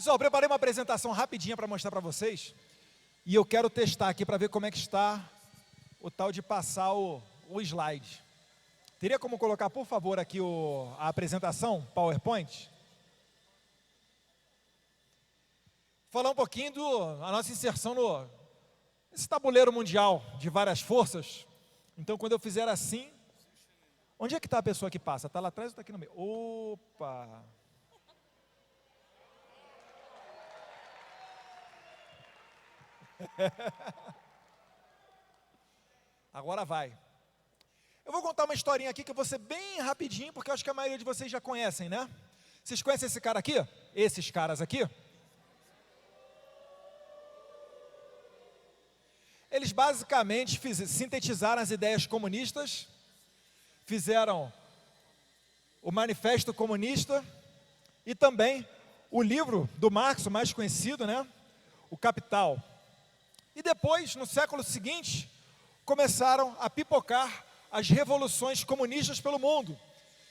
Pessoal, eu preparei uma apresentação rapidinha para mostrar para vocês. E eu quero testar aqui para ver como é que está o tal de passar o slide. Teria como colocar, por favor, aqui a apresentação, PowerPoint? Falar um pouquinho da nossa inserção nesse tabuleiro mundial de várias forças. Então, quando eu fizer assim... Onde é que está a pessoa que passa? Está lá atrás ou está aqui no meio? Opa! Agora vai. Eu vou contar uma historinha aqui que eu vou ser bem rapidinho, porque eu acho que a maioria de vocês já conhecem, né? Vocês conhecem esse cara aqui? Esses caras aqui? Eles basicamente sintetizaram as ideias comunistas, fizeram o Manifesto Comunista e também o livro do Marx, o mais conhecido, né? O Capital. E depois, no século seguinte, começaram a pipocar as revoluções comunistas pelo mundo.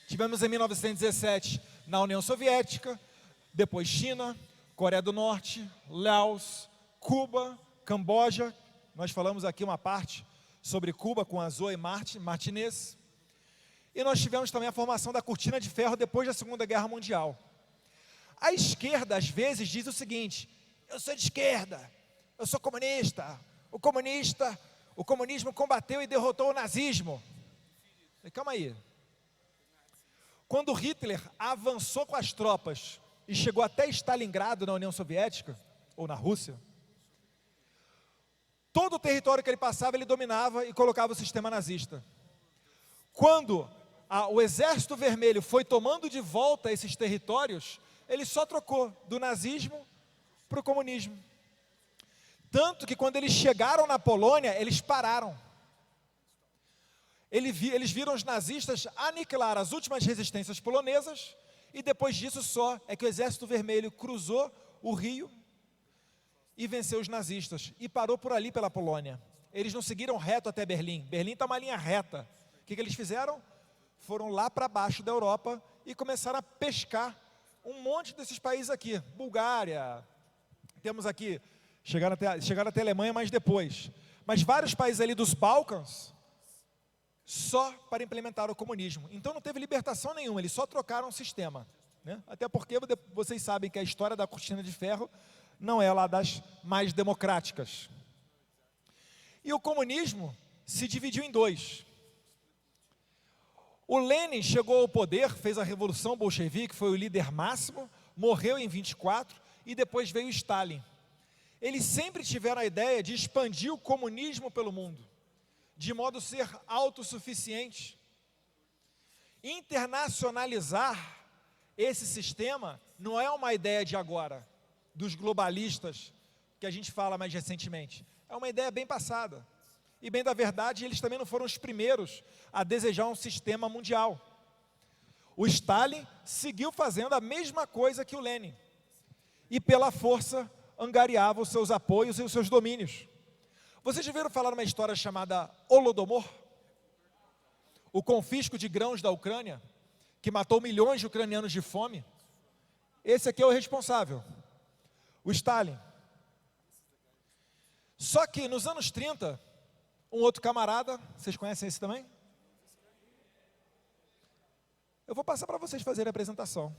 Tivemos em 1917 na União Soviética, depois China, Coreia do Norte, Laos, Cuba, Camboja. Nós falamos aqui uma parte sobre Cuba com a Zoe Martinez. E nós tivemos também a formação da Cortina de Ferro depois da Segunda Guerra Mundial. A esquerda, às vezes, diz o seguinte: eu sou de esquerda, eu sou comunista, o comunismo combateu e derrotou o nazismo. Calma aí. Quando Hitler avançou com as tropas e chegou até Stalingrado, na União Soviética, ou na Rússia, todo o território que ele passava, ele dominava e colocava o sistema nazista. Quando o Exército Vermelho foi tomando de volta esses territórios, ele só trocou do nazismo para o comunismo. Tanto que quando eles chegaram na Polônia, eles pararam. Eles viram os nazistas aniquilar as últimas resistências polonesas, e depois disso só é que o Exército Vermelho cruzou o rio e venceu os nazistas, e parou por ali pela Polônia. Eles não seguiram reto até Berlim. Berlim está uma linha reta. O que eles fizeram? Foram lá para baixo da Europa e começaram a pescar um monte desses países aqui. Bulgária, temos aqui, chegaram até a Alemanha mais depois. Mas vários países ali dos Balcãs, só para implementar o comunismo. Então não teve libertação nenhuma, eles só trocaram o sistema, né? Até porque vocês sabem que a história da Cortina de Ferro não é lá das mais democráticas. E o comunismo se dividiu em dois. O Lenin chegou ao poder, fez a Revolução Bolchevique, foi o líder máximo, morreu em 24, e depois veio Stalin. Eles sempre tiveram a ideia de expandir o comunismo pelo mundo, de modo a ser autossuficiente. Internacionalizar esse sistema não é uma ideia de agora, dos globalistas, que a gente fala mais recentemente. É uma ideia bem passada. E bem da verdade, eles também não foram os primeiros a desejar um sistema mundial. O Stalin seguiu fazendo a mesma coisa que o Lenin. E pela força angariava os seus apoios e os seus domínios. Vocês já ouviram falar uma história chamada Holodomor? O confisco de grãos da Ucrânia, que matou milhões de ucranianos de fome. Esse aqui é o responsável, o Stalin. Só que nos anos 30, um outro camarada, vocês conhecem esse também? Eu vou passar para vocês fazerem a apresentação.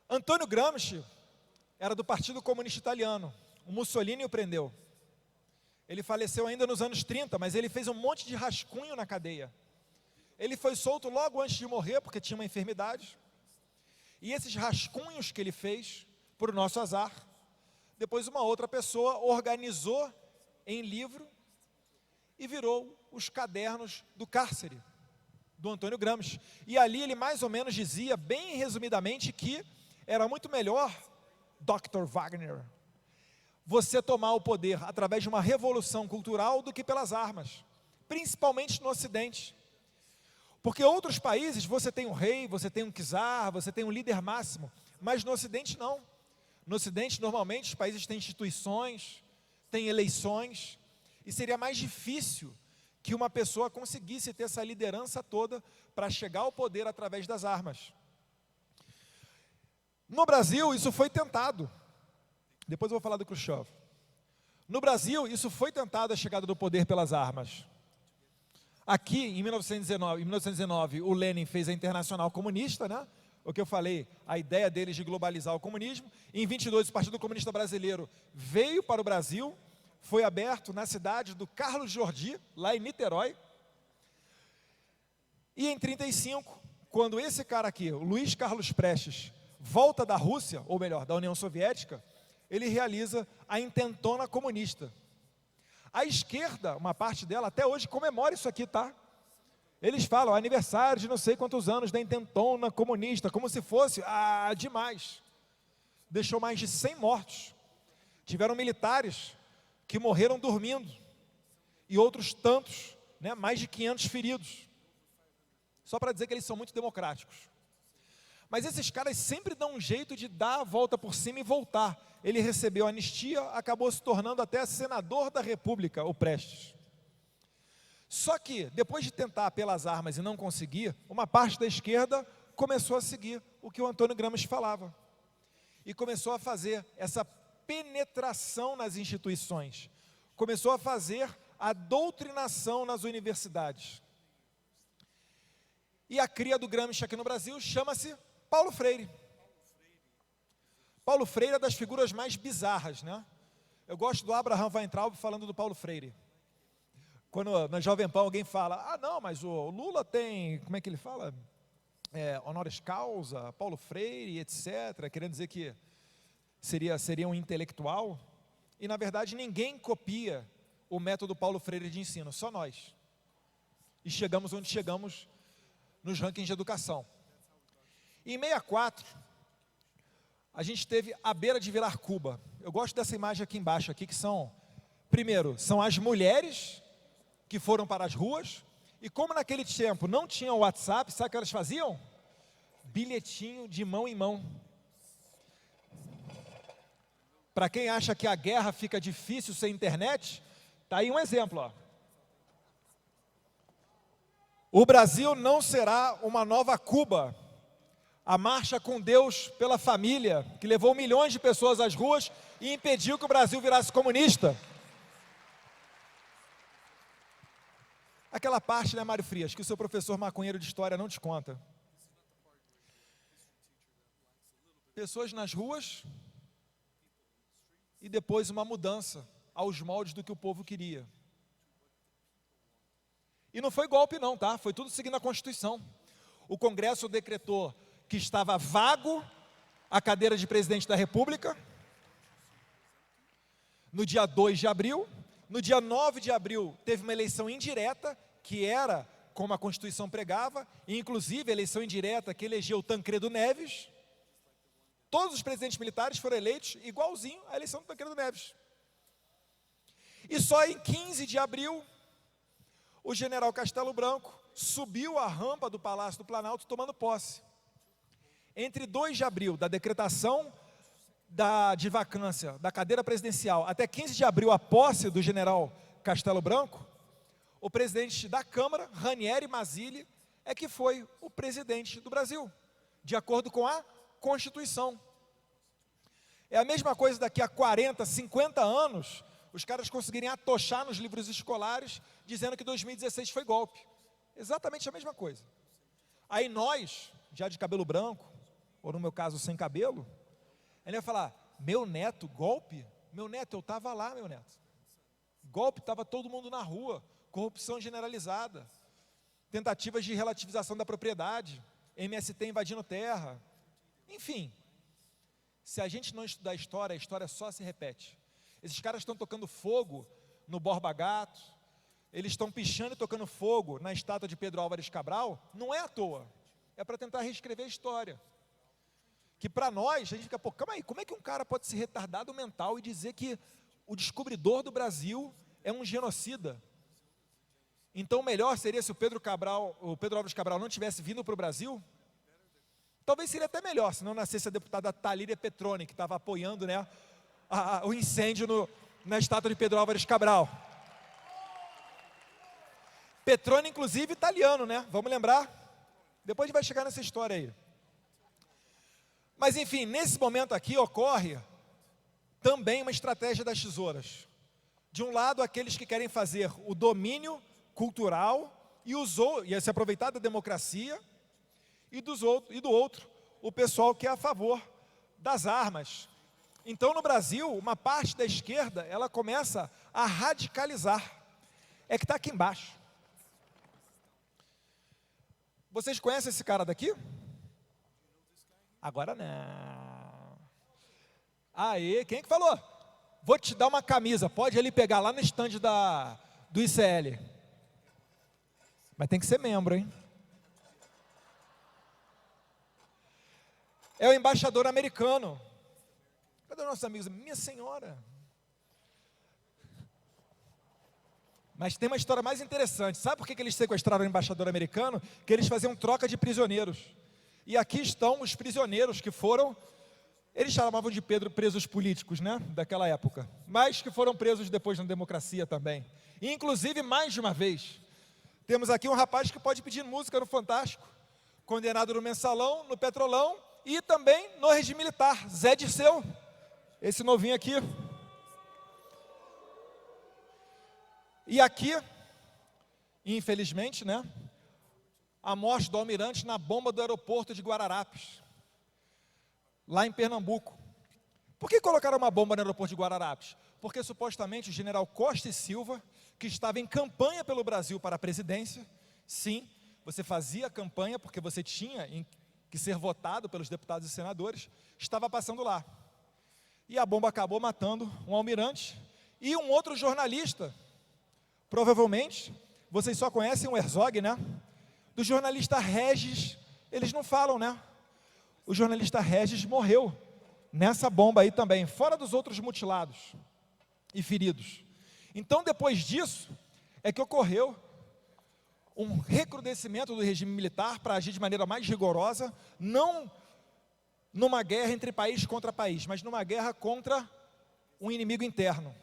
Antônio Gramsci era do Partido Comunista Italiano. O Mussolini o prendeu. Ele faleceu ainda nos anos 30, mas ele fez um monte de rascunho na cadeia. Ele foi solto logo antes de morrer, porque tinha uma enfermidade. E esses rascunhos que ele fez, por nosso azar, depois uma outra pessoa organizou em livro e virou os cadernos do cárcere, do Antônio Gramsci. E ali ele mais ou menos dizia, bem resumidamente, que era muito melhor, Dr. Wagner, você tomar o poder através de uma revolução cultural do que pelas armas, principalmente no Ocidente. Porque outros países você tem um rei, você tem um czar, você tem um líder máximo, mas no Ocidente não. No Ocidente, normalmente, os países têm instituições, têm eleições, e seria mais difícil que uma pessoa conseguisse ter essa liderança toda para chegar ao poder através das armas. No Brasil, isso foi tentado. Depois eu vou falar do Khrushchev. No Brasil, isso foi tentado, a chegada do poder pelas armas. Aqui, em 1919, o Lenin fez a Internacional Comunista, né? O que eu falei, a ideia deles de globalizar o comunismo. Em 22, o Partido Comunista Brasileiro veio para o Brasil, foi aberto na cidade do Carlos Jordi, lá em Niterói. E em 35, quando esse cara aqui, o Luiz Carlos Prestes, volta da Rússia, ou melhor, da União Soviética, ele realiza a Intentona Comunista. A esquerda, uma parte dela, até hoje comemora isso aqui, tá? Eles falam, aniversário de não sei quantos anos da Intentona Comunista, como se fosse, demais. Deixou mais de 100 mortos. Tiveram militares que morreram dormindo. E outros tantos, né, mais de 500 feridos. Só para dizer que eles são muito democráticos. Mas esses caras sempre dão um jeito de dar a volta por cima e voltar. Ele recebeu anistia, acabou se tornando até senador da República, o Prestes. Só que, depois de tentar pelas armas e não conseguir, uma parte da esquerda começou a seguir o que o Antônio Gramsci falava. E começou a fazer essa penetração nas instituições. Começou a fazer a doutrinação nas universidades. E a cria do Gramsci aqui no Brasil chama-se Paulo Freire. Paulo Freire é das figuras mais bizarras, né? Eu gosto do Abraham Weintraub falando do Paulo Freire. Quando na Jovem Pan alguém fala, não, mas o Lula tem, como é que ele fala? Honoris causa, Paulo Freire, etc., querendo dizer que seria um intelectual. E na verdade ninguém copia o método Paulo Freire de ensino, só nós. E chegamos onde chegamos nos rankings de educação. Em 64, a gente teve à beira de virar Cuba. Eu gosto dessa imagem aqui embaixo, aqui, que são, primeiro, são as mulheres que foram para as ruas, e como naquele tempo não tinha WhatsApp, sabe o que elas faziam? Bilhetinho de mão em mão. Para quem acha que a guerra fica difícil sem internet, tá aí um exemplo, ó. O Brasil não será uma nova Cuba. A marcha com Deus pela família, que levou milhões de pessoas às ruas e impediu que o Brasil virasse comunista. Aquela parte, né, Mário Frias, que o seu professor maconheiro de história não te conta. Pessoas nas ruas e depois uma mudança aos moldes do que o povo queria. E não foi golpe não, tá? Foi tudo seguindo a Constituição. O Congresso decretou que estava vago a cadeira de presidente da República, no dia 2 de abril, no dia 9 de abril teve uma eleição indireta, que era como a Constituição pregava, e inclusive a eleição indireta que elegeu Tancredo Neves. Todos os presidentes militares foram eleitos igualzinho à eleição do Tancredo Neves. E só em 15 de abril, o general Castelo Branco subiu a rampa do Palácio do Planalto tomando posse. Entre 2 de abril, da decretação de vacância da cadeira presidencial, até 15 de abril, a posse do general Castelo Branco, o presidente da Câmara, Ranieri Mazzilli, é que foi o presidente do Brasil, de acordo com a Constituição. É a mesma coisa daqui a 40, 50 anos, os caras conseguirem atochar nos livros escolares, dizendo que 2016 foi golpe. Exatamente a mesma coisa. Aí nós, já de cabelo branco, ou no meu caso sem cabelo, ele vai falar, meu neto, golpe? Meu neto, eu estava lá, meu neto. Golpe, estava todo mundo na rua, corrupção generalizada, tentativas de relativização da propriedade, MST invadindo terra, enfim. Se a gente não estudar a história só se repete. Esses caras estão tocando fogo no Borba Gato, eles estão pichando e tocando fogo na estátua de Pedro Álvares Cabral, não é à toa, é para tentar reescrever a história. Que para nós, a gente fica, pô, calma aí, como é que um cara pode ser retardado mental e dizer que o descobridor do Brasil é um genocida? Então o melhor seria se o Pedro Álvares Cabral não tivesse vindo para o Brasil? Talvez seria até melhor, se não nascesse a deputada Thalíria Petroni, que estava apoiando, né, o incêndio na estátua de Pedro Álvares Cabral. Petroni, inclusive, italiano, né? Vamos lembrar? Depois a gente vai chegar nessa história aí. Mas enfim, nesse momento aqui ocorre também uma estratégia das tesouras. De um lado, aqueles que querem fazer o domínio cultural e se aproveitar da democracia, e do outro, o pessoal que é a favor das armas. Então, no Brasil, uma parte da esquerda, ela começa a radicalizar. É que está aqui embaixo. Vocês conhecem esse cara daqui? Agora não. Aê, quem é que falou? Vou te dar uma camisa, pode ali pegar lá no stand do ICL. Mas tem que ser membro, hein? É o embaixador americano. Cadê os nossos amigos? Minha senhora. Mas tem uma história mais interessante. Sabe por que eles sequestraram o embaixador americano? Que eles faziam troca de prisioneiros. E aqui estão os prisioneiros que foram, eles chamavam de presos políticos, né? Daquela época. Mas que foram presos depois na democracia também. E, inclusive, mais de uma vez. Temos aqui um rapaz que pode pedir música no Fantástico. Condenado no Mensalão, no Petrolão e também no regime militar. Zé Dirceu. Esse novinho aqui. E aqui, infelizmente, né, a morte do almirante na bomba do aeroporto de Guararapes, lá em Pernambuco. Por que colocaram uma bomba no aeroporto de Guararapes? Porque supostamente o general Costa e Silva, que estava em campanha pelo Brasil para a presidência, sim, você fazia campanha porque você tinha que ser votado pelos deputados e senadores, estava passando lá. E a bomba acabou matando um almirante e um outro jornalista. Provavelmente, vocês só conhecem o Herzog, né? Do jornalista Regis, eles não falam, né? O jornalista Regis morreu nessa bomba aí também, fora dos outros mutilados e feridos. Então, depois disso, é que ocorreu um recrudescimento do regime militar para agir de maneira mais rigorosa, não numa guerra entre país contra país, mas numa guerra contra um inimigo interno.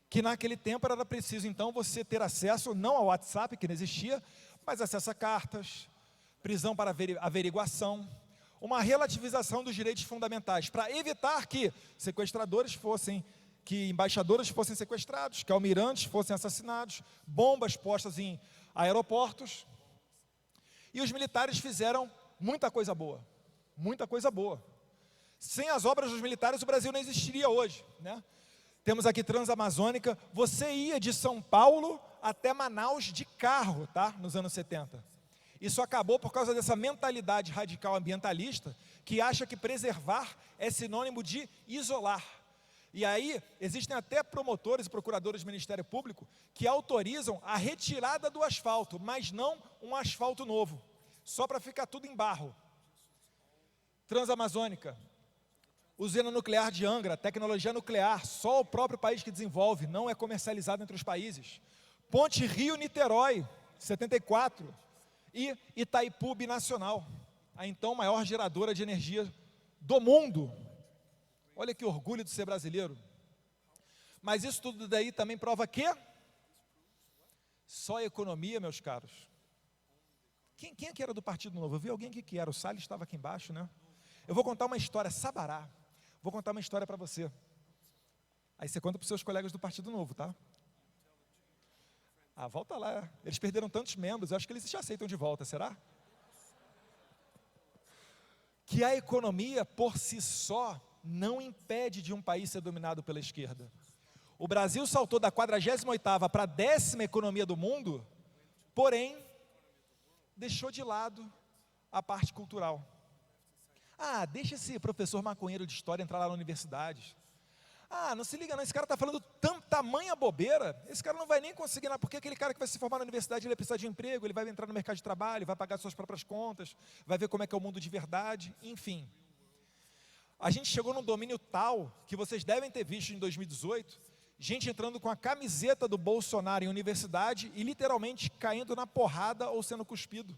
Que naquele tempo era preciso, então, você ter acesso, não ao WhatsApp, que não existia, mas acesso a cartas, prisão para averiguação, uma relativização dos direitos fundamentais, para evitar que sequestradores que embaixadores fossem sequestrados, que almirantes fossem assassinados, bombas postas em aeroportos. E os militares fizeram muita coisa boa, muita coisa boa. Sem as obras dos militares, o Brasil não existiria hoje, né? Temos aqui Transamazônica, você ia de São Paulo até Manaus de carro, tá? Nos anos 70. Isso acabou por causa dessa mentalidade radical ambientalista, que acha que preservar é sinônimo de isolar. E aí, existem até promotores e procuradores do Ministério Público que autorizam a retirada do asfalto, mas não um asfalto novo, só para ficar tudo em barro. Transamazônica, usina nuclear de Angra, tecnologia nuclear, só o próprio país que desenvolve, não é comercializado entre os países. Ponte Rio-Niterói, 74, e Itaipu Binacional, a então maior geradora de energia do mundo. Olha que orgulho de ser brasileiro. Mas isso tudo daí também prova que só economia, meus caros. Quem aqui era do Partido Novo? Eu vi alguém aqui que era, o Salles estava aqui embaixo, né? Eu vou contar uma história, Sabará. Vou contar uma história para você. Aí você conta para os seus colegas do Partido Novo, tá? Ah, volta lá. Eles perderam tantos membros, eu acho que eles já aceitam de volta, será? Que a economia, por si só, não impede de um país ser dominado pela esquerda. O Brasil saltou da 48ª para a 10ª economia do mundo, porém, deixou de lado a parte cultural. Ah, deixa esse professor maconheiro de história entrar lá na universidade. Ah, não se liga não, esse cara está falando tamanha bobeira, esse cara não vai nem conseguir nada, porque aquele cara que vai se formar na universidade, ele vai precisar de emprego, ele vai entrar no mercado de trabalho, vai pagar suas próprias contas, vai ver como é que é o mundo de verdade, enfim. A gente chegou num domínio tal, que vocês devem ter visto em 2018, gente entrando com a camiseta do Bolsonaro em universidade e literalmente caindo na porrada ou sendo cuspido.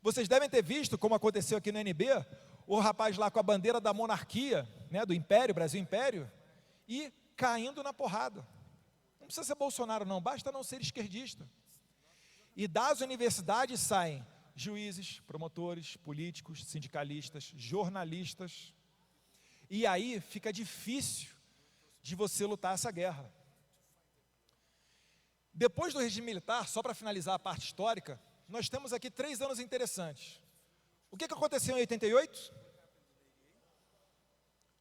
Vocês devem ter visto, como aconteceu aqui no NB, o rapaz lá com a bandeira da monarquia, né, do Império, Brasil Império, e caindo na porrada. Não precisa ser Bolsonaro não, basta não ser esquerdista. E das universidades saem juízes, promotores, políticos, sindicalistas, jornalistas. E aí fica difícil de você lutar essa guerra. Depois do regime militar, só para finalizar a parte histórica, nós temos aqui 3 anos interessantes. O que aconteceu em 88?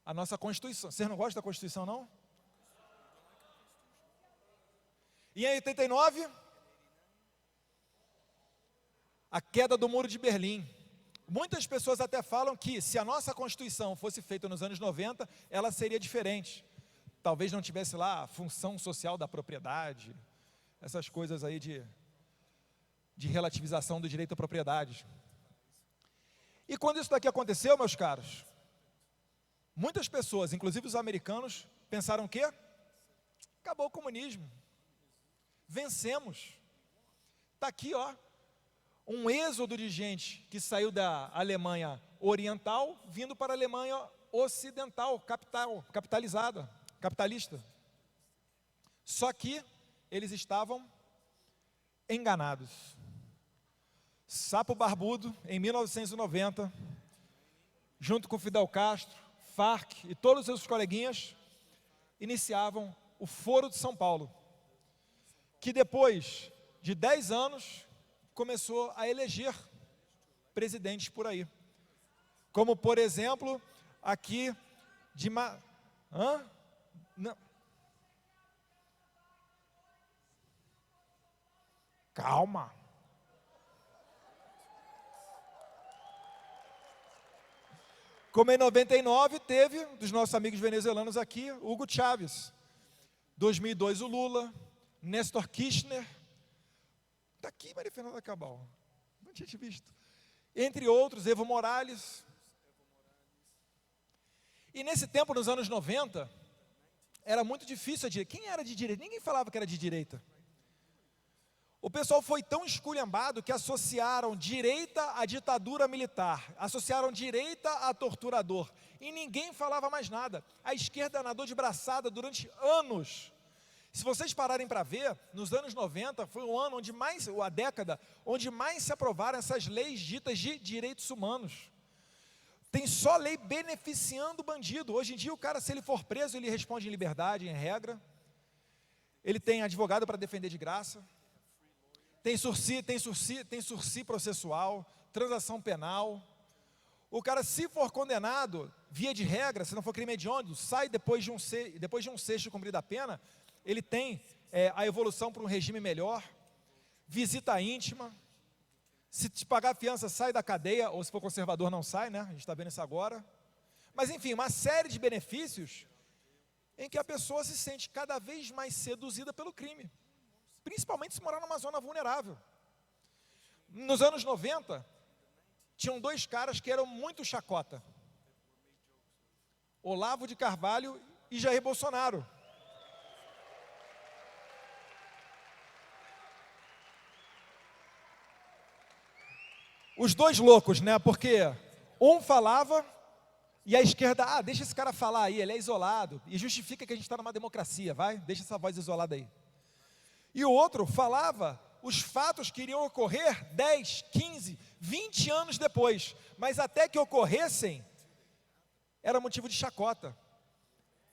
A nossa Constituição. Vocês não gostam da Constituição, não? E em 89? A queda do Muro de Berlim. Muitas pessoas até falam que se a nossa Constituição fosse feita nos anos 90, ela seria diferente. Talvez não tivesse lá a função social da propriedade, essas coisas aí de relativização do direito à propriedade. E quando isso daqui aconteceu, meus caros, muitas pessoas, inclusive os americanos, pensaram que acabou o comunismo, vencemos. Está aqui, ó, um êxodo de gente que saiu da Alemanha oriental, vindo para a Alemanha ocidental, capitalista. Só que eles estavam enganados. Sapo Barbudo, em 1990, junto com Fidel Castro, Farc e todos os seus coleguinhas, iniciavam o Foro de São Paulo, que depois de 10 anos, começou a eleger presidentes por aí. Como, por exemplo, aqui de... Não. Calma. Como em 99 teve, dos nossos amigos venezuelanos aqui, Hugo Chávez. 2002 o Lula, Néstor Kirchner. Está aqui Maria Fernanda Cabal, não tinha te visto. Entre outros, Evo Morales. E nesse tempo, nos anos 90, era muito difícil a direita. Quem era de direita? Ninguém falava que era de direita. O pessoal foi tão esculhambado que associaram direita à ditadura militar, associaram direita a torturador, e ninguém falava mais nada. A esquerda nadou de braçada durante anos. Se vocês pararem para ver, nos anos 90 foi o ano onde mais, ou a década, onde mais se aprovaram essas leis ditas de direitos humanos. Tem só lei beneficiando o bandido. Hoje em dia o cara, se ele for preso, ele responde em liberdade, em regra. Ele tem advogado para defender de graça. Tem sursi processual, transação penal. O cara, se for condenado, via de regra, se não for crime hediondo, sai depois de um sexto cumprida a pena, ele tem a evolução para um regime melhor, visita íntima, se te pagar a fiança, sai da cadeia, ou se for conservador não sai, né? A gente está vendo isso agora. Mas enfim, uma série de benefícios em que a pessoa se sente cada vez mais seduzida pelo crime, principalmente se morar numa zona vulnerável. Nos anos 90, tinham 2 caras que eram muito chacota: Olavo de Carvalho e Jair Bolsonaro. Os 2 loucos, né? Porque um falava e a esquerda, deixa esse cara falar aí, ele é isolado, e justifica que a gente está numa democracia, vai, deixa essa voz isolada aí. E o outro falava os fatos que iriam ocorrer 10, 15, 20 anos depois, mas até que ocorressem, era motivo de chacota.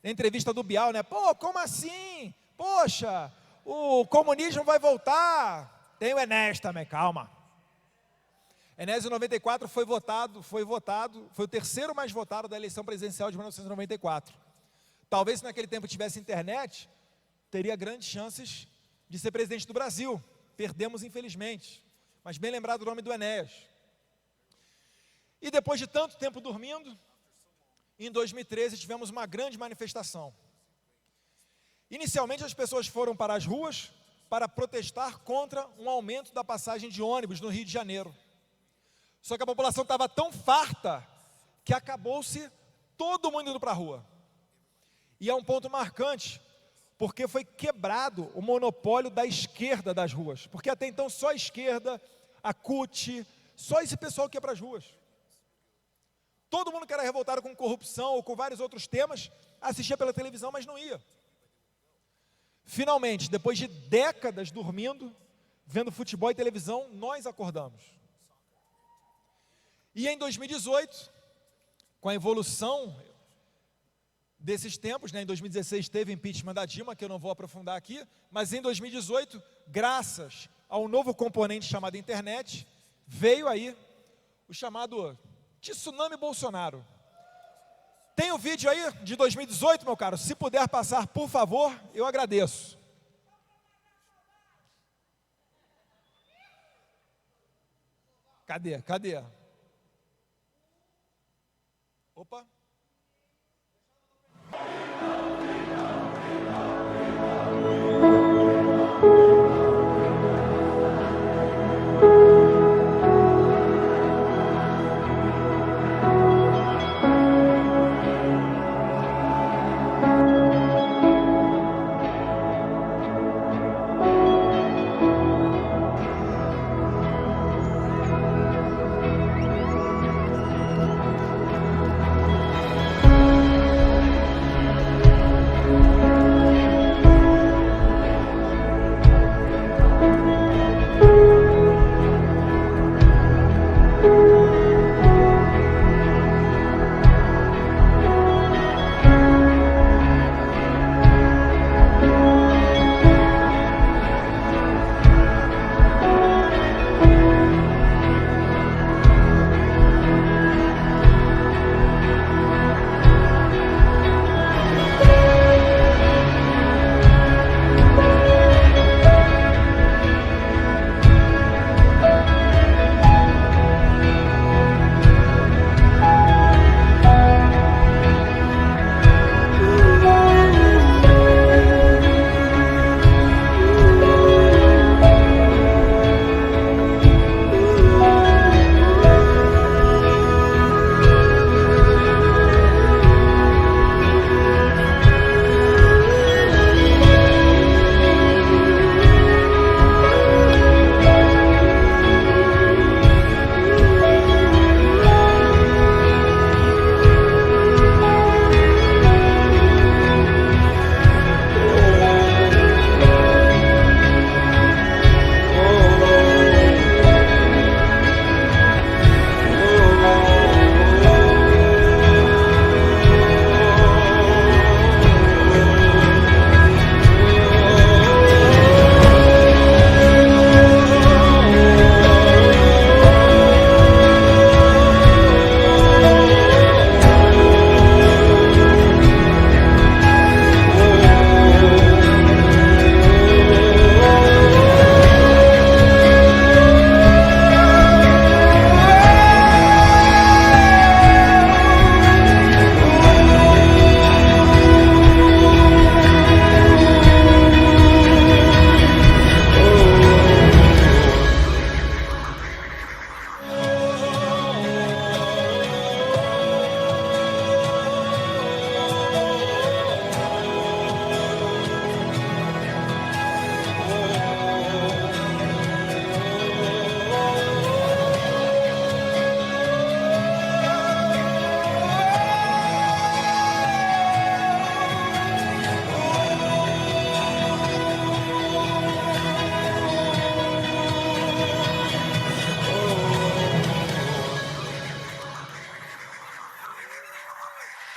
Na entrevista do Bial, né? Pô, como assim? Poxa, o comunismo vai voltar. Tem o Enéas também, calma. Enéas em 94 foi o terceiro mais votado da eleição presidencial de 1994. Talvez se naquele tempo tivesse internet, teria grandes chances de ser presidente do Brasil. Perdemos, infelizmente, mas bem lembrado o nome do Enéas. E depois de tanto tempo dormindo, em 2013 tivemos uma grande manifestação. Inicialmente as pessoas foram para as ruas para protestar contra um aumento da passagem de ônibus no Rio de Janeiro. Só que a população estava tão farta que acabou-se todo mundo indo para a rua. E é um ponto marcante, porque foi quebrado o monopólio da esquerda das ruas. Porque até então só a esquerda, a CUT, só esse pessoal que ia para as ruas. Todo mundo que era revoltado com corrupção ou com vários outros temas, assistia pela televisão, mas não ia. Finalmente, depois de décadas dormindo, vendo futebol e televisão, nós acordamos. E em 2018, com a evolução desses tempos, né, em 2016 teve impeachment da Dilma, que eu não vou aprofundar aqui, mas em 2018, graças ao novo componente chamado internet, veio aí o chamado tsunami Bolsonaro. Tem o vídeo aí de 2018, meu caro? Se puder passar, por favor, eu agradeço. Cadê? Opa.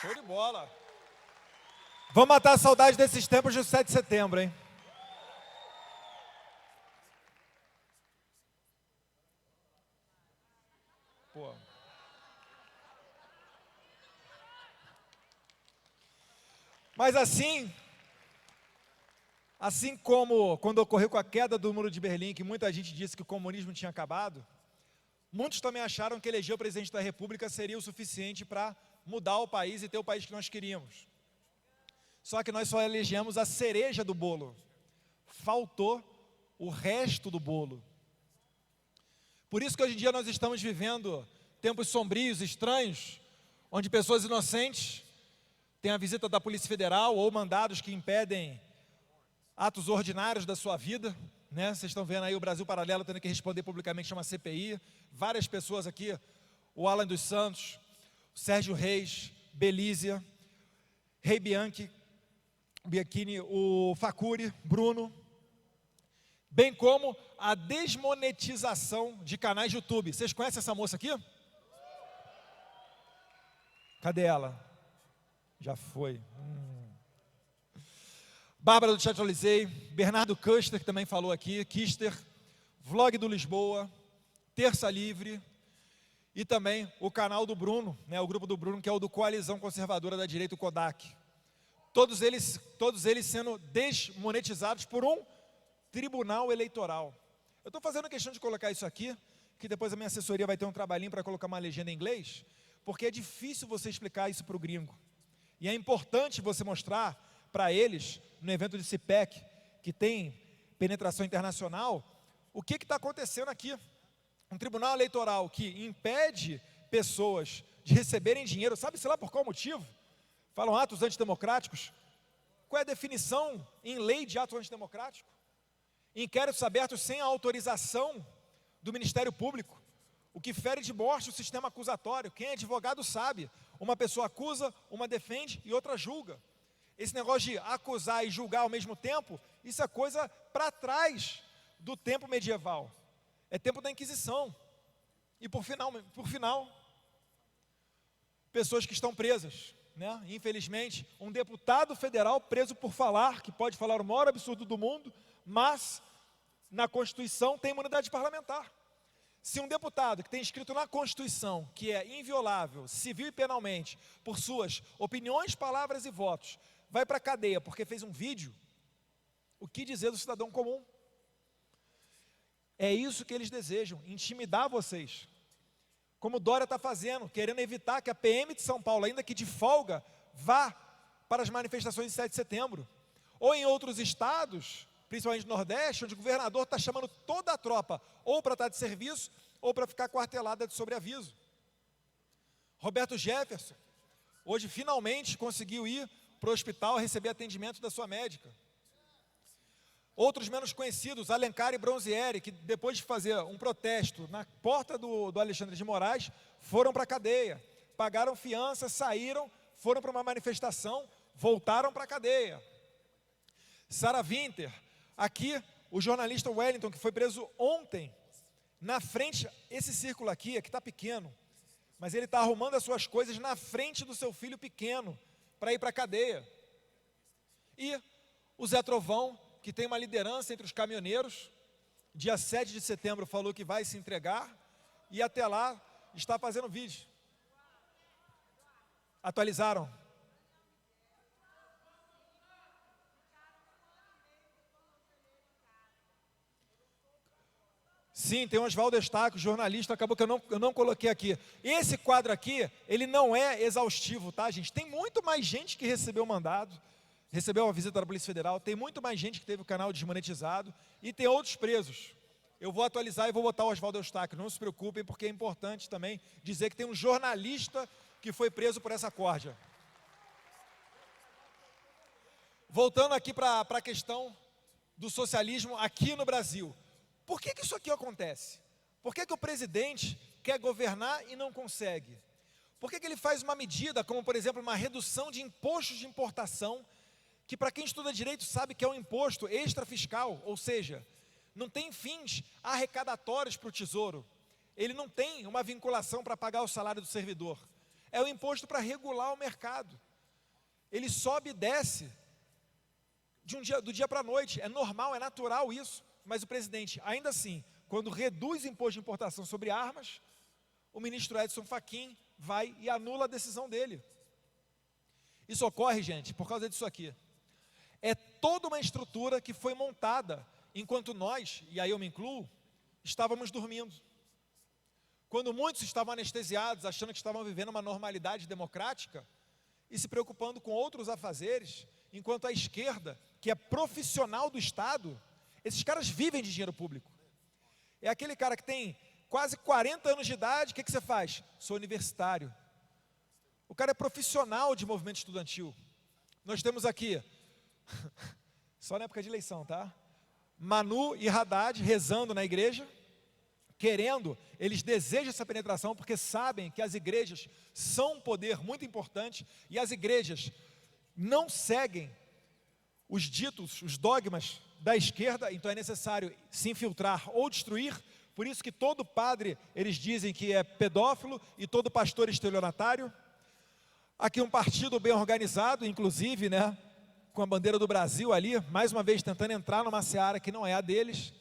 Show de bola. Vamos matar a saudade desses tempos de 7 de setembro, hein? Pô. Mas assim como quando ocorreu com a queda do Muro de Berlim, que muita gente disse que o comunismo tinha acabado, muitos também acharam que eleger o presidente da República seria o suficiente para mudar o país e ter o país que nós queríamos. Só que nós só elegemos a cereja do bolo. Faltou o resto do bolo. Por isso que hoje em dia nós estamos vivendo tempos sombrios, estranhos, onde pessoas inocentes têm a visita da Polícia Federal ou mandados que impedem atos ordinários da sua vida, né? Vocês estão vendo aí o Brasil Paralelo tendo que responder publicamente, chama CPI. Várias pessoas aqui, o Alan dos Santos, o Sérgio Reis, Belízia, Rei Bianchi, o Facuri, Bruno, bem como a desmonetização de canais de YouTube. Vocês conhecem essa moça aqui? Cadê ela? Já foi. Bárbara do Chat Olizei, Bernardo Custer, que também falou aqui, Kister, Vlog do Lisboa, Terça Livre, e também o canal do Bruno, né, o grupo do Bruno, que é o do Coalizão Conservadora da Direita, o Kodak. Todos eles sendo desmonetizados por um tribunal eleitoral. Eu estou fazendo questão de colocar isso aqui, que depois a minha assessoria vai ter um trabalhinho para colocar uma legenda em inglês, porque é difícil você explicar isso para o gringo. E é importante você mostrar para eles, no evento de CIPEC, que tem penetração internacional, o que está acontecendo aqui. Um tribunal eleitoral que impede pessoas de receberem dinheiro, sabe-se lá por qual motivo? Falam atos antidemocráticos. Qual é a definição em lei de ato antidemocrático? Inquéritos abertos sem a autorização do Ministério Público, o que fere de morte o sistema acusatório. Quem é advogado sabe, uma pessoa acusa, uma defende e outra julga. Esse negócio de acusar e julgar ao mesmo tempo, isso é coisa para trás do tempo medieval. É tempo da Inquisição. E por final, pessoas que estão presas, né? Infelizmente, um deputado federal preso por falar, que pode falar o maior absurdo do mundo, mas na Constituição tem imunidade parlamentar. Se um deputado que tem escrito na Constituição, que é inviolável, civil e penalmente, por suas opiniões, palavras e votos, vai para a cadeia porque fez um vídeo, o que dizer do cidadão comum? É isso que eles desejam, intimidar vocês. Como o Dória está fazendo, querendo evitar que a PM de São Paulo, ainda que de folga, vá para as manifestações de 7 de setembro. Ou em outros estados, principalmente no Nordeste, onde o governador está chamando toda a tropa, ou para estar de serviço, ou para ficar quartelada de sobreaviso. Roberto Jefferson, hoje finalmente conseguiu ir para o hospital receber atendimento da sua médica. Outros menos conhecidos, Alencar e Bronzieri, que depois de fazer um protesto na porta do Alexandre de Moraes, foram para a cadeia, pagaram fiança, saíram, foram para uma manifestação, voltaram para a cadeia. Sarah Winter, aqui o jornalista Wellington, que foi preso ontem, na frente, esse círculo aqui, que está pequeno, mas ele está arrumando as suas coisas na frente do seu filho pequeno, para ir para a cadeia. E o Zé Trovão, que tem uma liderança entre os caminhoneiros, dia 7 de setembro falou que vai se entregar, e até lá está fazendo vídeo. Atualizaram? Sim, tem o Oswaldo Eustáquio, jornalista, acabou que eu não coloquei aqui. Esse quadro aqui, ele não é exaustivo, tá, gente? Tem muito mais gente que recebeu mandado, recebeu uma visita da Polícia Federal, tem muito mais gente que teve o canal desmonetizado e tem outros presos. Eu vou atualizar e vou botar o Oswaldo Eustáquio, não se preocupem, porque é importante também dizer que tem um jornalista que foi preso por essa corja. Voltando aqui para a questão do socialismo aqui no Brasil. Por que isso aqui acontece? Por que o presidente quer governar e não consegue? Por que ele faz uma medida, como por exemplo, uma redução de impostos de importação, que para quem estuda direito sabe que é um imposto extrafiscal, ou seja, não tem fins arrecadatórios para o tesouro. Ele não tem uma vinculação para pagar o salário do servidor. É um imposto para regular o mercado. Ele sobe e desce do dia para a noite. É normal, é natural isso. Mas o presidente, ainda assim, quando reduz o imposto de importação sobre armas, o ministro Edson Fachin vai e anula a decisão dele. Isso ocorre, gente, por causa disso aqui. É toda uma estrutura que foi montada enquanto nós, e aí eu me incluo, estávamos dormindo. Quando muitos estavam anestesiados, achando que estavam vivendo uma normalidade democrática e se preocupando com outros afazeres, enquanto a esquerda, que é profissional do Estado, esses caras vivem de dinheiro público. É aquele cara que tem quase 40 anos de idade, o que você faz? Sou universitário. O cara é profissional de movimento estudantil. Nós temos aqui, só na época de eleição, tá? Manu e Haddad rezando na igreja, querendo, eles desejam essa penetração porque sabem que as igrejas são um poder muito importante e as igrejas não seguem os ditos, os dogmas da esquerda, então é necessário se infiltrar ou destruir. Por isso que todo padre, eles dizem que é pedófilo e todo pastor estelionatário. Aqui um partido bem organizado, inclusive, né, com a bandeira do Brasil ali, mais uma vez tentando entrar numa seara que não é a deles.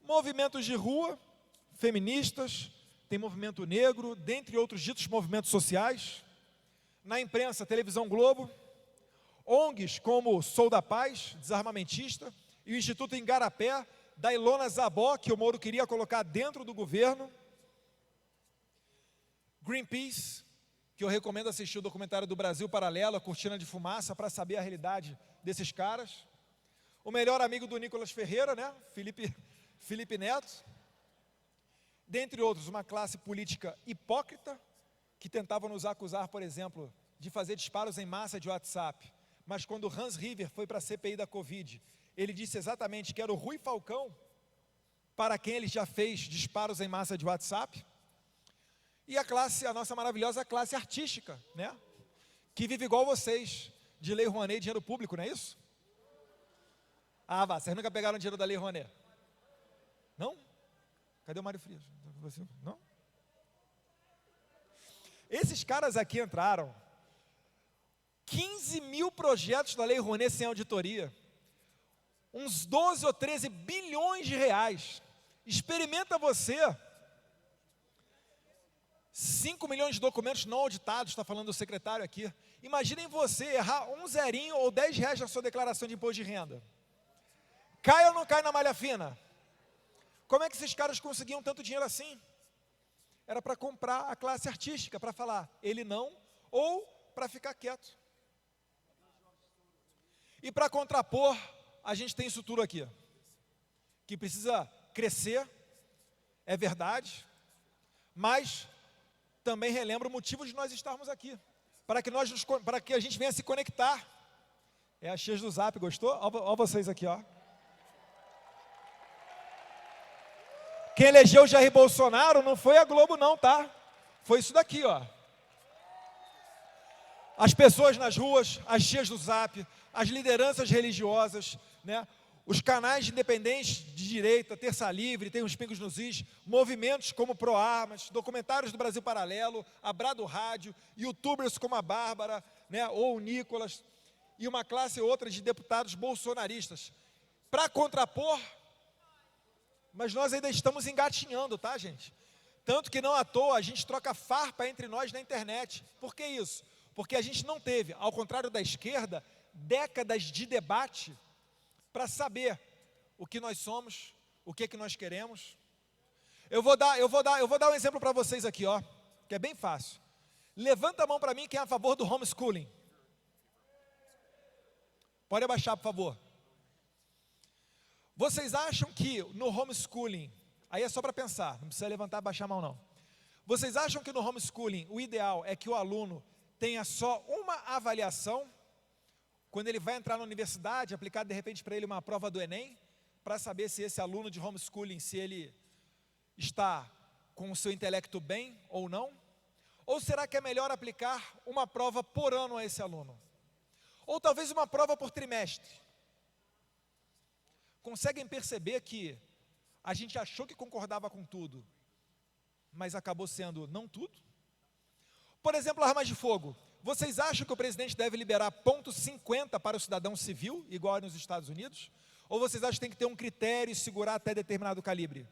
Movimentos de rua, feministas, tem movimento negro, dentre outros ditos movimentos sociais. Na imprensa, Televisão Globo, ONGs como Sou da Paz, desarmamentista, e o Instituto Igarapé, da Ilona Zabó, que o Moro queria colocar dentro do governo. Greenpeace, que eu recomendo assistir o documentário do Brasil Paralelo, a Cortina de Fumaça, para saber a realidade desses caras. O melhor amigo do Nicolas Ferreira, né? Felipe Neto. Dentre outros, uma classe política hipócrita, que tentava nos acusar, por exemplo, de fazer disparos em massa de WhatsApp. Mas quando Hans River foi para a CPI da Covid, ele disse exatamente que era o Rui Falcão, para quem ele já fez disparos em massa de WhatsApp. E a nossa maravilhosa classe artística, né? Que vive igual vocês, de Lei Rouanet e dinheiro público, não é isso? Ah, vá, vocês nunca pegaram dinheiro da Lei Rouanet? Não? Cadê o Mário Frias? Não? Esses caras aqui entraram, 15 mil projetos da Lei Rouanet sem auditoria, uns 12 ou 13 bilhões de reais. Experimenta você, 5 milhões de documentos não auditados, está falando o secretário aqui. Imaginem você errar um zerinho ou 10 reais na sua declaração de imposto de renda. Cai ou não cai na malha fina? Como é que esses caras conseguiam tanto dinheiro assim? Era para comprar a classe artística, para falar ele não, ou para ficar quieto. E para contrapor, a gente tem isso tudo aqui, que precisa crescer, é verdade, mas também relembra o motivo de nós estarmos aqui, para que a gente venha se conectar. É a X do Zap, gostou? Olha vocês aqui, ó. Quem elegeu Jair Bolsonaro não foi a Globo não, tá? Foi isso daqui, ó. As pessoas nas ruas, as tias do Zap, as lideranças religiosas, né? Os canais independentes de direita, Terça Livre, tem os Pingos nos Is, movimentos como Proarmas, documentários do Brasil Paralelo, Abrado Rádio, youtubers como a Bárbara, né? Ou o Nicolas, e uma classe ou outra de deputados bolsonaristas. Para contrapor, mas nós ainda estamos engatinhando, tá, gente? Tanto que não à toa a gente troca farpa entre nós na internet. Por que isso? Porque a gente não teve, ao contrário da esquerda, décadas de debate para saber o que nós somos, o que é que nós queremos. Eu vou dar um exemplo para vocês aqui, ó, que é bem fácil. Levanta a mão para mim quem é a favor do homeschooling. Pode abaixar, por favor. Vocês acham que no homeschooling, aí é só para pensar, não precisa levantar e baixar a mão não. Vocês acham que no homeschooling o ideal é que o aluno tenha só uma avaliação, quando ele vai entrar na universidade, aplicar de repente para ele uma prova do Enem, para saber se esse aluno de homeschooling, se ele está com o seu intelecto bem ou não? Ou será que é melhor aplicar uma prova por ano a esse aluno? Ou talvez uma prova por trimestre? Conseguem perceber que a gente achou que concordava com tudo, mas acabou sendo não tudo? Por exemplo, armas de fogo. Vocês acham que o presidente deve liberar ponto .50 para o cidadão civil, igual nos Estados Unidos? Ou vocês acham que tem que ter um critério e segurar até determinado calibre?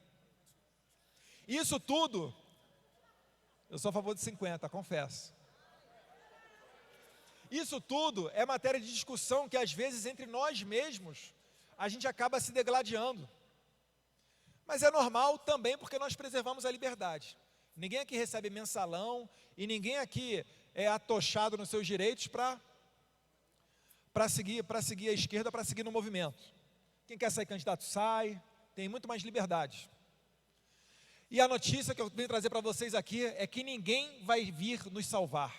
Isso tudo, eu sou a favor de 50, confesso. Isso tudo é matéria de discussão que às vezes entre nós mesmos, a gente acaba se degladiando. Mas é normal também porque nós preservamos a liberdade. Ninguém aqui recebe mensalão e ninguém aqui é atochado nos seus direitos para seguir a esquerda, para seguir no movimento. Quem quer sair candidato sai, tem muito mais liberdade. E a notícia que eu venho trazer para vocês aqui é que ninguém vai vir nos salvar.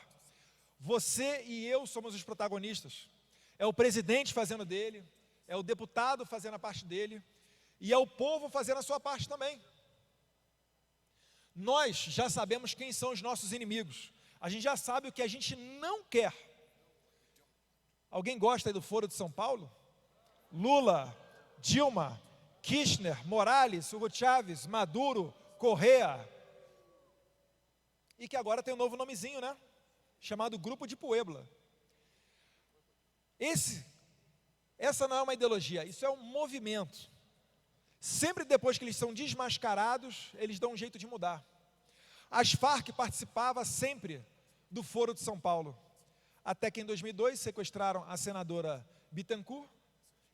Você e eu somos os protagonistas. É o presidente fazendo dele, é o deputado fazendo a parte dele, e é o povo fazendo a sua parte também. Nós já sabemos quem são os nossos inimigos. A gente já sabe o que a gente não quer. Alguém gosta aí do Foro de São Paulo? Lula, Dilma, Kirchner, Morales, Hugo Chávez, Maduro, Correa. E que agora tem um novo nomezinho, né? chamado Grupo de Puebla. Essa não é uma ideologia, isso é um movimento. Sempre depois que eles são desmascarados, eles dão um jeito de mudar. As Farc participava sempre do Foro de São Paulo, até que em 2002 sequestraram a senadora Bittencourt,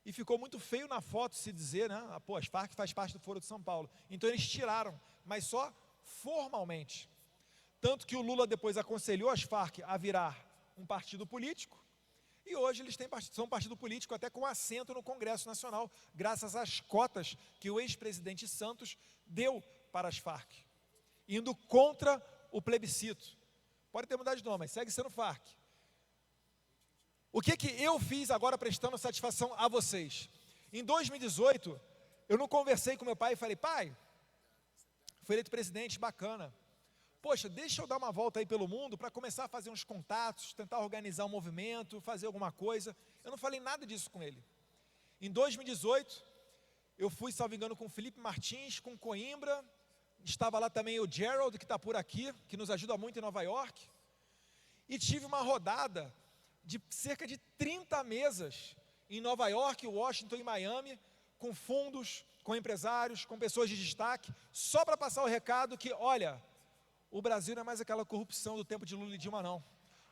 e ficou muito feio na foto se dizer, né, pô, as Farc faz parte do Foro de São Paulo. Então eles tiraram, mas só formalmente. Tanto que o Lula depois aconselhou as Farc a virar um partido político, e hoje eles são um partido político até com assento no Congresso Nacional, graças às cotas que o ex-presidente Santos deu para as Farc, indo contra o plebiscito. Pode ter mudado de nome, mas segue sendo Farc. O que eu fiz agora prestando satisfação a vocês? Em 2018, eu não conversei com meu pai e falei, pai, fui eleito presidente, bacana. Poxa, deixa eu dar uma volta aí pelo mundo para começar a fazer uns contatos, tentar organizar um movimento, fazer alguma coisa. Eu não falei nada disso com ele. Em 2018, eu fui, salvo engano, com o Felipe Martins, com Coimbra, estava lá também o Gerald, que está por aqui, que nos ajuda muito em Nova York, e tive uma rodada de cerca de 30 mesas em Nova York, Washington e Miami, com fundos, com empresários, com pessoas de destaque, só para passar o recado que, olha, o Brasil não é mais aquela corrupção do tempo de Lula e Dilma, não.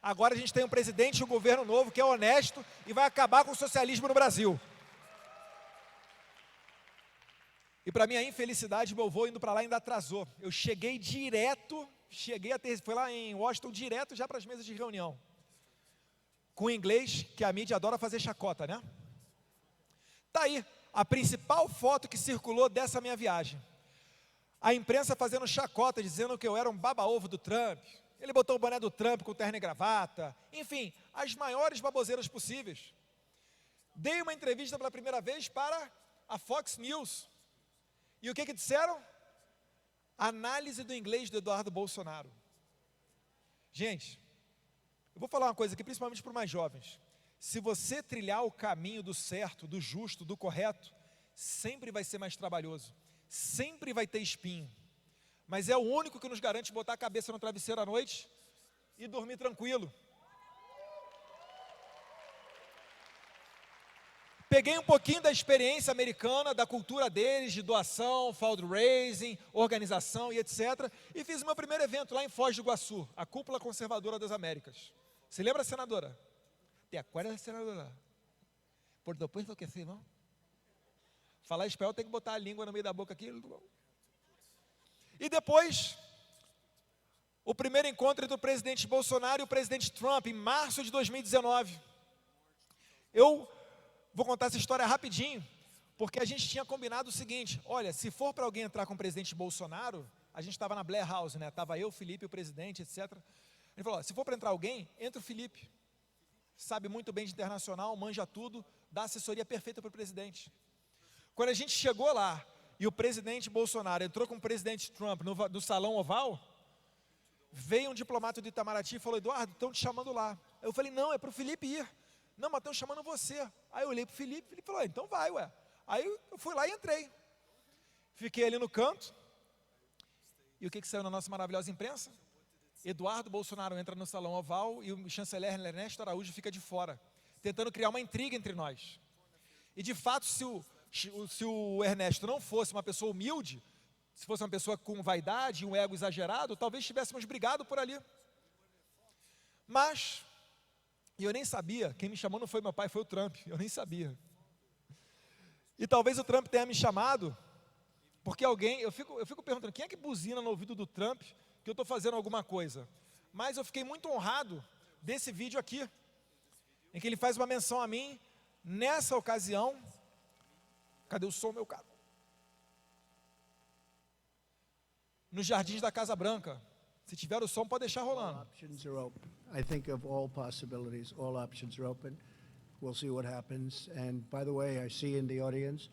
Agora a gente tem um presidente e um governo novo que é honesto e vai acabar com o socialismo no Brasil. E para minha infelicidade, meu voo indo para lá ainda atrasou. Eu cheguei direto, foi lá em Washington, direto já para as mesas de reunião. Com inglês, que a mídia adora fazer chacota, né? Tá aí, a principal foto que circulou dessa minha viagem. A imprensa fazendo chacota, dizendo que eu era um baba-ovo do Trump. Ele botou o boné do Trump com terno e gravata. Enfim, as maiores baboseiras possíveis. Dei uma entrevista pela primeira vez para a Fox News. E o que disseram? Análise do inglês do Eduardo Bolsonaro. Gente, eu vou falar uma coisa aqui, principalmente para os mais jovens. Se você trilhar o caminho do certo, do justo, do correto, sempre vai ser mais trabalhoso. Sempre vai ter espinho, mas é o único que nos garante botar a cabeça no travesseiro à noite e dormir tranquilo. Peguei um pouquinho da experiência americana, da cultura deles, de doação, fundraising, organização e etc. E fiz o meu primeiro evento lá em Foz do Iguaçu, a Cúpula Conservadora das Américas. Se lembra, senadora? ¿Te acuerdas, senadora? Por supuesto que sim, não? Falar espanhol tem que botar a língua no meio da boca aqui. E depois, o primeiro encontro entre o presidente Bolsonaro e o presidente Trump, em março de 2019. Eu vou contar essa história rapidinho, porque a gente tinha combinado o seguinte, olha, se for para alguém entrar com o presidente Bolsonaro, a gente estava na Blair House, né? Estava eu, o Felipe, o presidente, etc. Ele falou, se for para entrar alguém, entra o Felipe. Sabe muito bem de internacional, manja tudo, dá assessoria perfeita para o presidente. Quando a gente chegou lá e o presidente Bolsonaro entrou com o presidente Trump no Salão Oval, veio um diplomata do Itamaraty e falou, Eduardo, estão te chamando lá. Eu falei, não, é para o Felipe ir. Não, mas estão chamando você. Aí eu olhei para o Felipe falou, então vai, ué. Aí eu fui lá e entrei. Fiquei ali no canto. E o que saiu na nossa maravilhosa imprensa? Eduardo Bolsonaro entra no Salão Oval e o chanceler Ernesto Araújo fica de fora, tentando criar uma intriga entre nós. E de fato, se o Ernesto não fosse uma pessoa humilde, se fosse uma pessoa com vaidade, um ego exagerado, talvez tivéssemos brigado por ali. Mas, e eu nem sabia, quem me chamou não foi meu pai, foi o Trump, eu nem sabia. E talvez o Trump tenha me chamado, porque alguém, eu fico perguntando, quem é que buzina no ouvido do Trump que eu estou fazendo alguma coisa? Mas eu fiquei muito honrado desse vídeo aqui, em que ele faz uma menção a mim, nessa ocasião. Cadê o som, meu cara? Nos jardins da Casa Branca. Se tiver o som, pode deixar rolando. I think of all possibilities, all options are open. We'll see what happens. And by the way, I see in the audience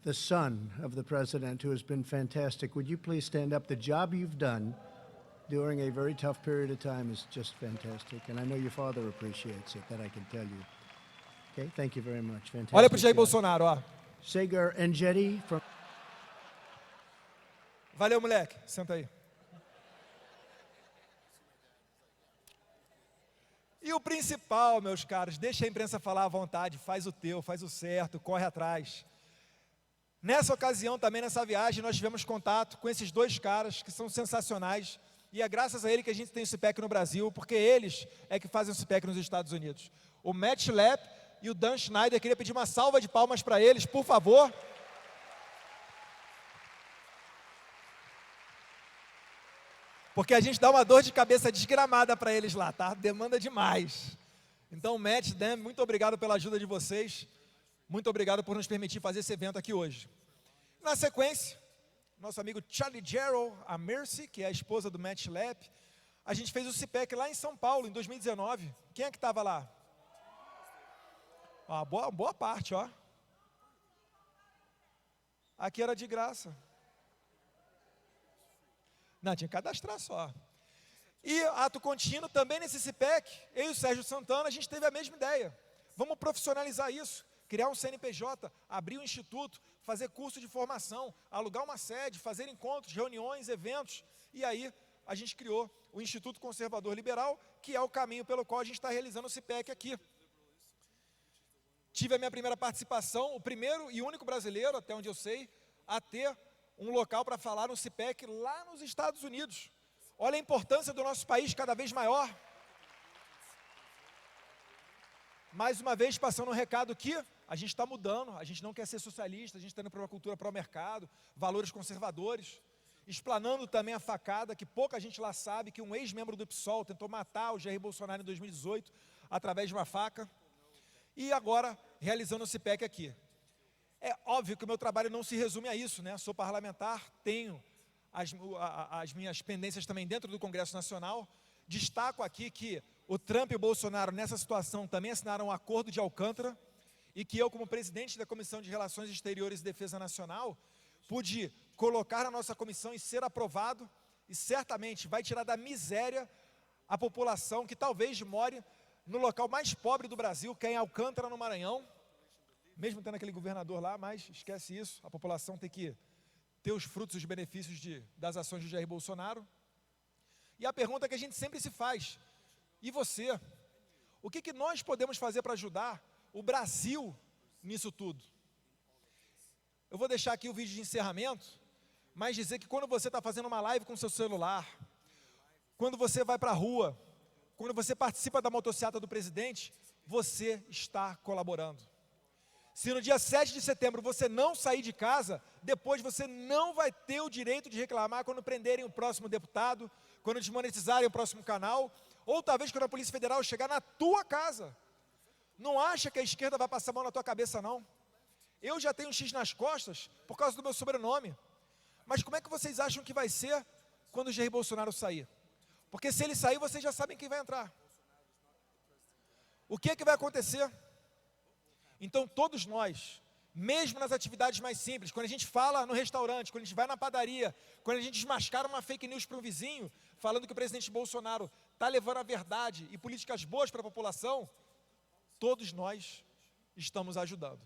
the son of the president, who has been fantastic. Would you please stand up? The job you've done during a very tough period of time is just fantastic. And I know your father appreciates it, that I can tell you. Okay, thank you very much. Fantastic. Olha para o Jair Bolsonaro, ó. Sagar Enjeti from... Valeu, moleque. Senta aí. E o principal, meus caros, deixa a imprensa falar à vontade, faz o teu, faz o certo, corre atrás. Nessa ocasião, também nessa viagem, nós tivemos contato com esses dois caras que são sensacionais, e é graças a ele que a gente tem o CPEC no Brasil, porque eles é que fazem o CPEC nos Estados Unidos. O Matt Schlapp e o Dan Schneider, queria pedir uma salva de palmas para eles, por favor. Porque a gente dá uma dor de cabeça desgramada para eles lá, tá? Demanda demais. Então, Matt, Dan, muito obrigado pela ajuda de vocês. Muito obrigado por nos permitir fazer esse evento aqui hoje. Na sequência, nosso amigo Charlie Gerald, a Mercy, que é a esposa do Matt Schlapp, a gente fez o CPEC lá em São Paulo, em 2019. Quem é que estava lá? Ah, boa parte, ó. Aqui era de graça. Não, tinha que cadastrar só. E ato contínuo, também nesse CPEC, eu e o Sérgio Santana, a gente teve a mesma ideia. Vamos profissionalizar isso, criar um CNPJ, abrir um instituto, fazer curso de formação, alugar uma sede, fazer encontros, reuniões, eventos. E aí, a gente criou o Instituto Conservador Liberal, que é o caminho pelo qual a gente está realizando o CPEC aqui. Tive a minha primeira participação, o primeiro e único brasileiro, até onde eu sei, a ter um local para falar no CPEC lá nos Estados Unidos. Olha a importância do nosso país cada vez maior. Mais uma vez, passando um recado que a gente está mudando, a gente não quer ser socialista, a gente está indo para uma cultura pró-mercado, valores conservadores, explanando também a facada, que pouca gente lá sabe, que um ex-membro do PSOL tentou matar o Jair Bolsonaro em 2018, através de uma faca, e agora realizando o CPEC aqui. É óbvio que o meu trabalho não se resume a isso, né? Sou parlamentar, tenho as minhas pendências também dentro do Congresso Nacional. Destaco aqui que o Trump e o Bolsonaro, nessa situação, também assinaram um acordo de Alcântara, e que eu, como presidente da Comissão de Relações Exteriores e Defesa Nacional, pude colocar na nossa comissão e ser aprovado, e certamente vai tirar da miséria a população que talvez more no local mais pobre do Brasil, que é em Alcântara, no Maranhão, mesmo tendo aquele governador lá, mas esquece isso, a população tem que ter os frutos e os benefícios das ações de Jair Bolsonaro. E a pergunta que a gente sempre se faz, e você? O que nós podemos fazer para ajudar o Brasil nisso tudo? Eu vou deixar aqui o vídeo de encerramento, mas dizer que quando você está fazendo uma live com seu celular, quando você vai para a rua, quando você participa da motociata do presidente, você está colaborando. Se no dia 7 de setembro você não sair de casa, depois você não vai ter o direito de reclamar quando prenderem o próximo deputado, quando desmonetizarem o próximo canal, ou talvez quando a Polícia Federal chegar na tua casa. Não acha que a esquerda vai passar a mão na tua cabeça, não. Eu já tenho um X nas costas por causa do meu sobrenome. Mas como é que vocês acham que vai ser quando o Jair Bolsonaro sair? Porque se ele sair, vocês já sabem quem vai entrar. O que é que vai acontecer? Então todos nós, mesmo nas atividades mais simples, quando a gente fala no restaurante, quando a gente vai na padaria, quando a gente desmascara uma fake news para um vizinho, falando que o presidente Bolsonaro está levando a verdade e políticas boas para a população, todos nós estamos ajudando.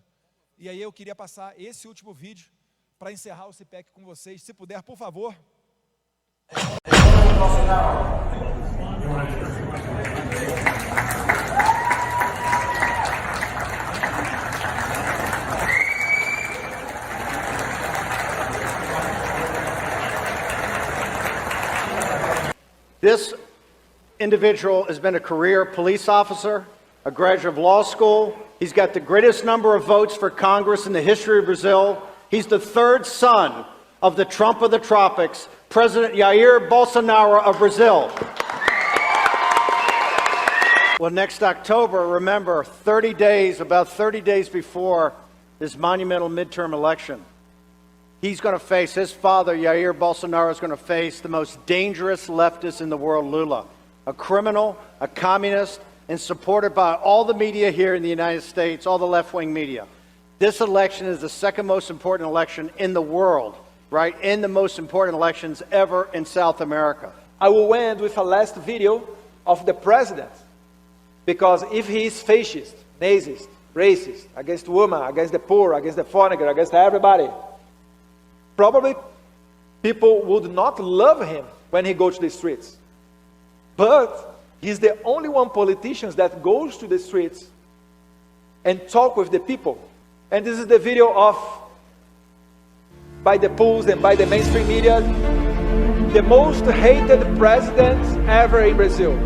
E aí eu queria passar esse último vídeo para encerrar o CPEC com vocês. Se puder, por favor. This individual has been a career police officer, a graduate of law school. He's got the greatest number of votes for Congress in the history of Brazil. He's the third son of the Trump of the tropics, President Jair Bolsonaro of Brazil. Well, next October, remember, about 30 days before this monumental midterm election, he's going to face, his father, Jair Bolsonaro, is going to face the most dangerous leftist in the world, Lula, a criminal, a communist, and supported by all the media here in the United States, all the left-wing media. This election is the second most important election in the world, right? And the most important elections ever in South America. I will end with a last video of the president, because if he is fascist, nazist, racist, against women, against the poor, against the foreigner, against everybody, probably people would not love him when he goes to the streets. But He's the only one politician that goes to the streets and talk with the people. And this is the video of, by the polls and by the mainstream media, the most hated president ever in Brazil.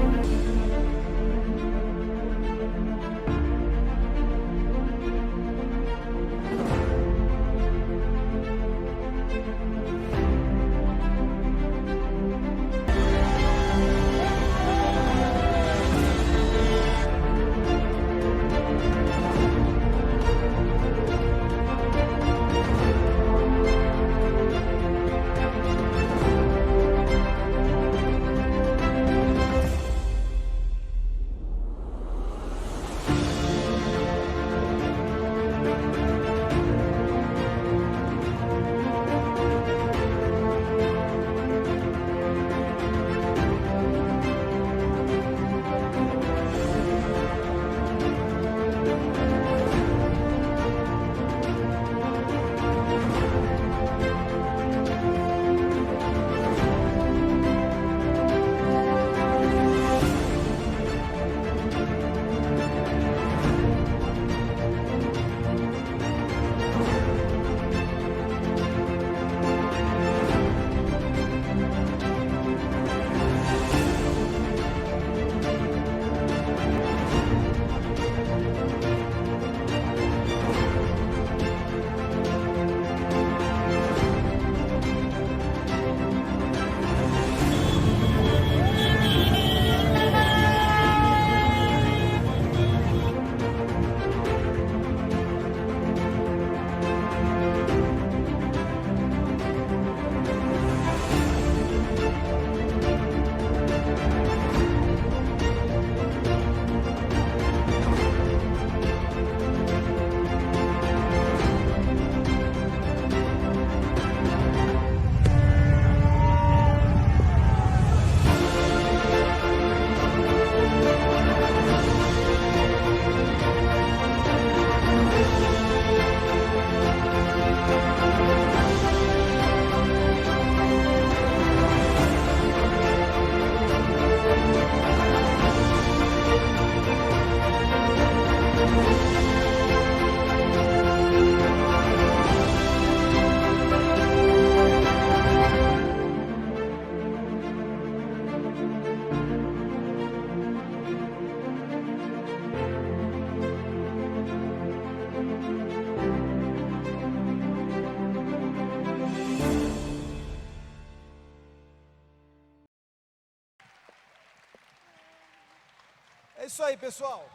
É isso aí, pessoal.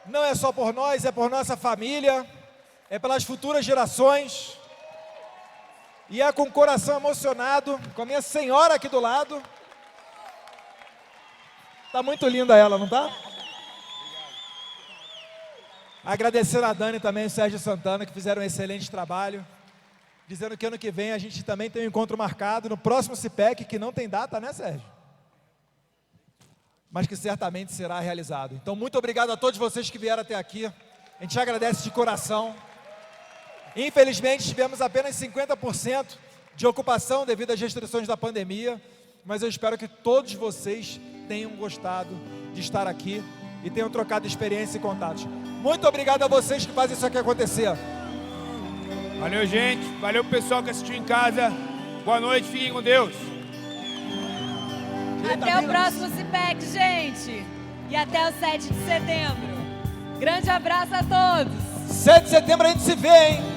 Não é só por nós, é por nossa família, é pelas futuras gerações. E é com o coração emocionado, com a minha senhora aqui do lado. Tá muito linda ela, não tá? Agradecendo a Dani também e o Sérgio Santana, que fizeram um excelente trabalho. Dizendo que ano que vem a gente também tem um encontro marcado no próximo CIPEC, que não tem data, né, Sérgio? Mas que certamente será realizado. Então, muito obrigado a todos vocês que vieram até aqui. A gente agradece de coração. Infelizmente, tivemos apenas 50% de ocupação devido às restrições da pandemia, mas eu espero que todos vocês tenham gostado de estar aqui e tenham trocado experiência e contatos. Muito obrigado a vocês que fazem isso aqui acontecer. Valeu, gente. Valeu, pessoal que assistiu em casa. Boa noite, fiquem com Deus. Até o próximo CIPEC, gente. E até o 7 de setembro. Grande abraço a todos. 7 de setembro a gente se vê, hein?